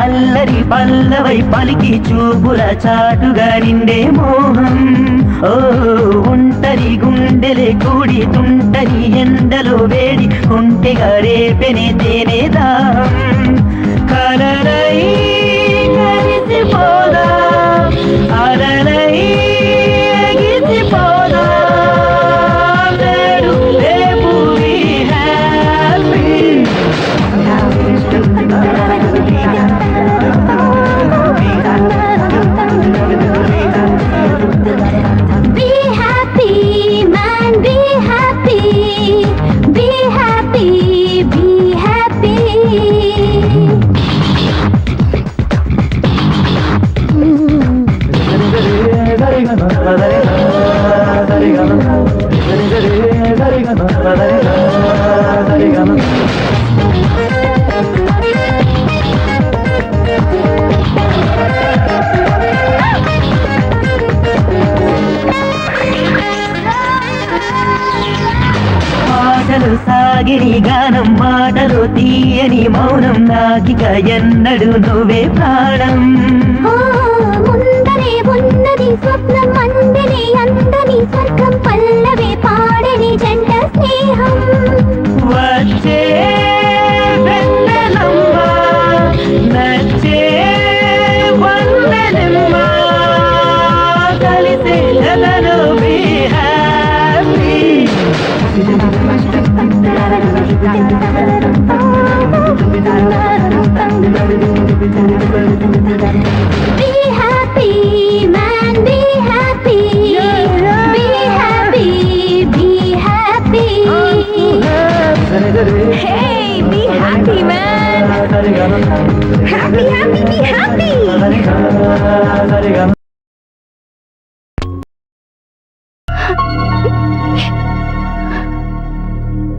అల్లరి పల్లవై పలికి చూపుల చాటుగా నిండే మోహం ఓ ఒంటరి గుండెలే కూడి తుంటరి ఎండలో వేడి కుంటెగా రేపెనే తేనే దాహం కలరై కలిసిపోదా అలలై ఎగిసిపోదా నేడు రేపు we happy Be happy, man, be happy. Be happy, be happy. మాటలు సాగిని గానం మాటలు తీయని మౌనం నాకిక ఎన్నడు నువ్వే ప్రాణం ముందరే ఉన్నది స్వప్నం అందని అందని స్వర్గం పల్లవి పాడని జంట స్నేహం వచ్చే వెన్నెలమ్మ నచ్చే వన్నెలమ్మ కలిసే Jagan be happy Be happy, man, be happy. Be happy, be happy. Hey, be happy, man. Happy, happy, be happy.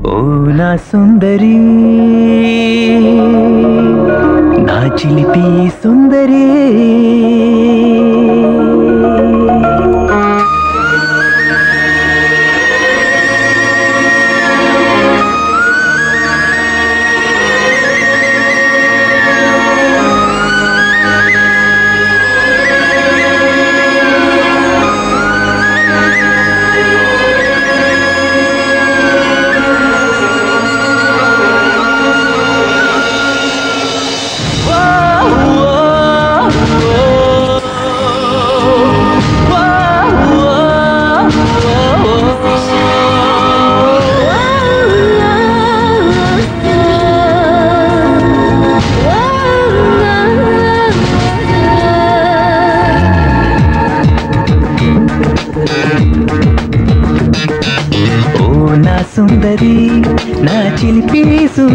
ఓ నా సుందరి నా చిలిపి సుందరి ఓ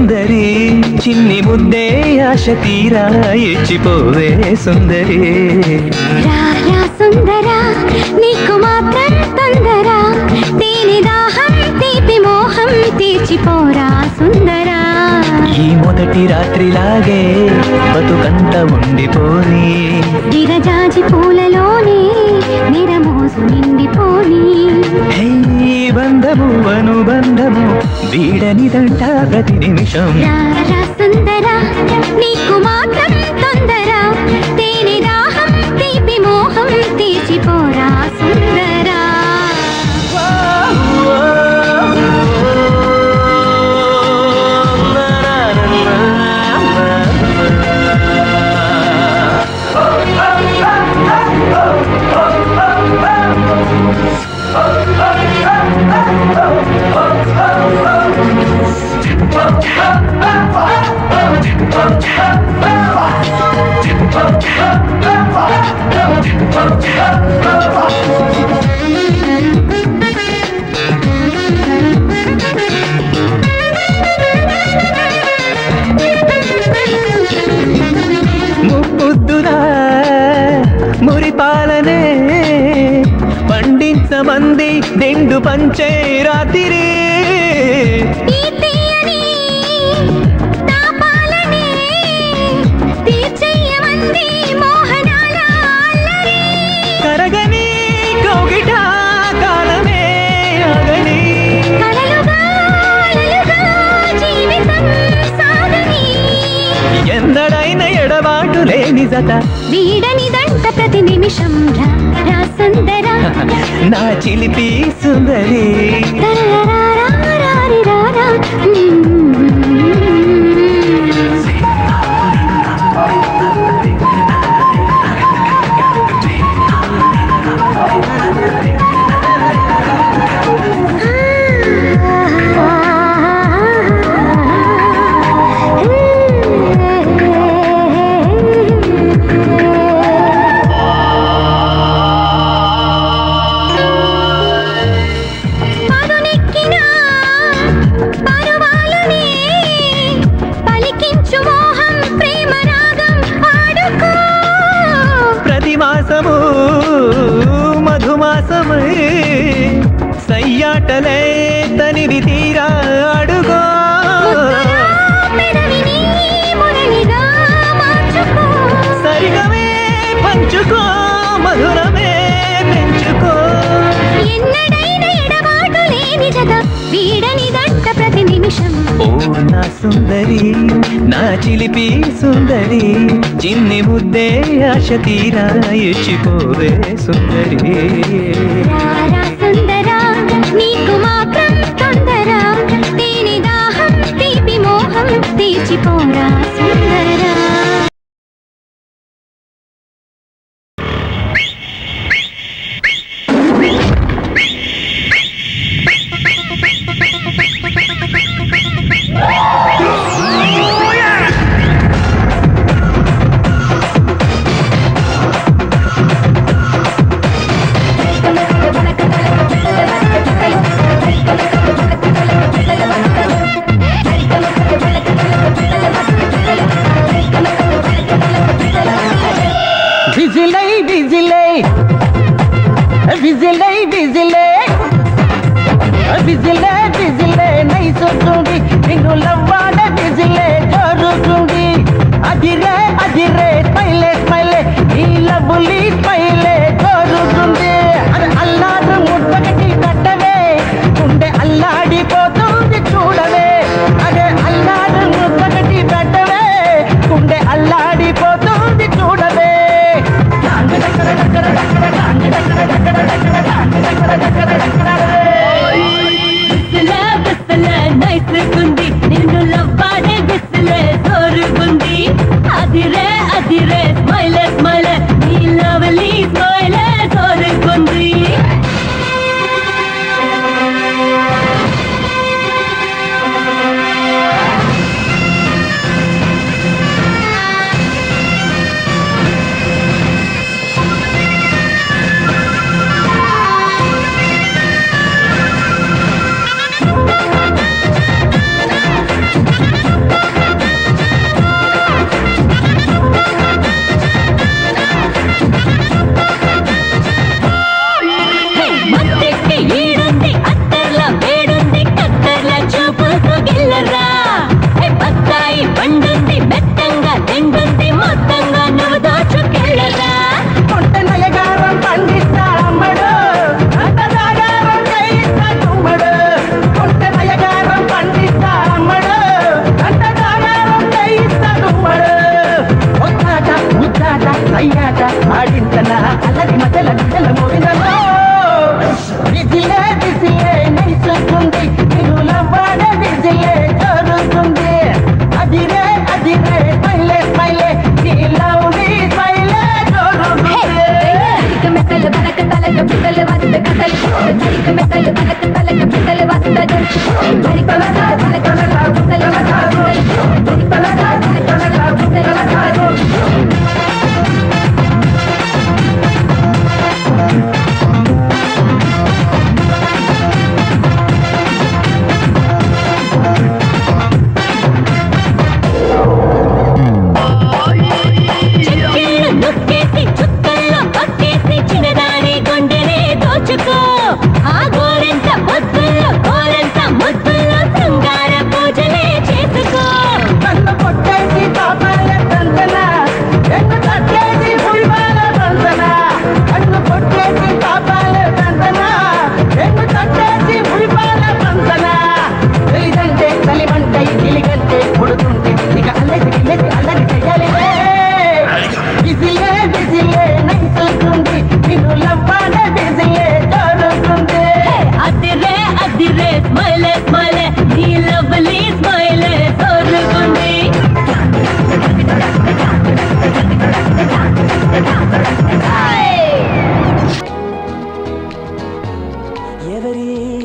సుందరి చిన్ని ముద్దే ఆశ తీరా ఇచ్చిపోవే సుందరి రారా సుందరా నీకు మాత్రం తొందరా తేనె దాహం తీపి మోహం తీర్చిపోరా సుందరా ఈ మొదటి రాత్రిలాగే బతుకంత ఉండిపోని విరజాజి పూలలోనే నిరమోసు నిండిపోని హే బంధము అనుబంధము వీడనిదంట ప్రతి నిమిషం రారా సుందరా నీకు మాత్రం తొందరా తేనె దాహం తీపి మోహం తీర్చిపోరా సుందరా ముద్దునా మురిపాలనే పండించమంది నిండు పంచే రాత్రి ఈ తీయని తాపాలనే తీర్చెయ్యమంది మోహనాల అల్లరి కరగని కౌగిట కాలమే ఆగని కలలుగా అలలుగా జీవితం సాగని ఎందడైన ఎడబాటు లేని జత వీడనిదంట ప్రతి నిమిషం రా సుందరా నా చిలిపి సుందరి తరరరారారారిరారా. పదునెక్కిన పరువాలనే పలికించు మోహం ప్రేమ రాగం పాడుకో ప్రతి మాసము మధుమాసమై సయ్యాటలే తనివి తీరా అడుగో పెదవిని మురళిగా మార్చుకో సరిగమే పంచుకో మధురమే పెంచుకో ఎన్నడైన ఎడబాటు లేని జత వీడనిదంట ప్రతి నిమిషం ఓ నా సుందరి నా చిలిపి సుందరి చిన్ని ముద్దే ఆశ తీరా ఇచ్చిపోవే సుందరి రారా సుందరా నీకు మాత్రం తొందరా తేనె దాహం తీపి మోహం తీర్చిపోరా సుందరా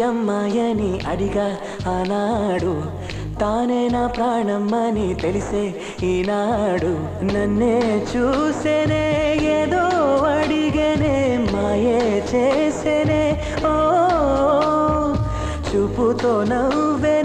అమ్మాయని అడిగా ఆనాడు, తానే నా ప్రాణమ్మని తెలిసే ఈనాడు. నన్నే చూసేనే ఏదో అడిగనే, మాయే చేసేనే ఓ చూపుతో నవ్వెనే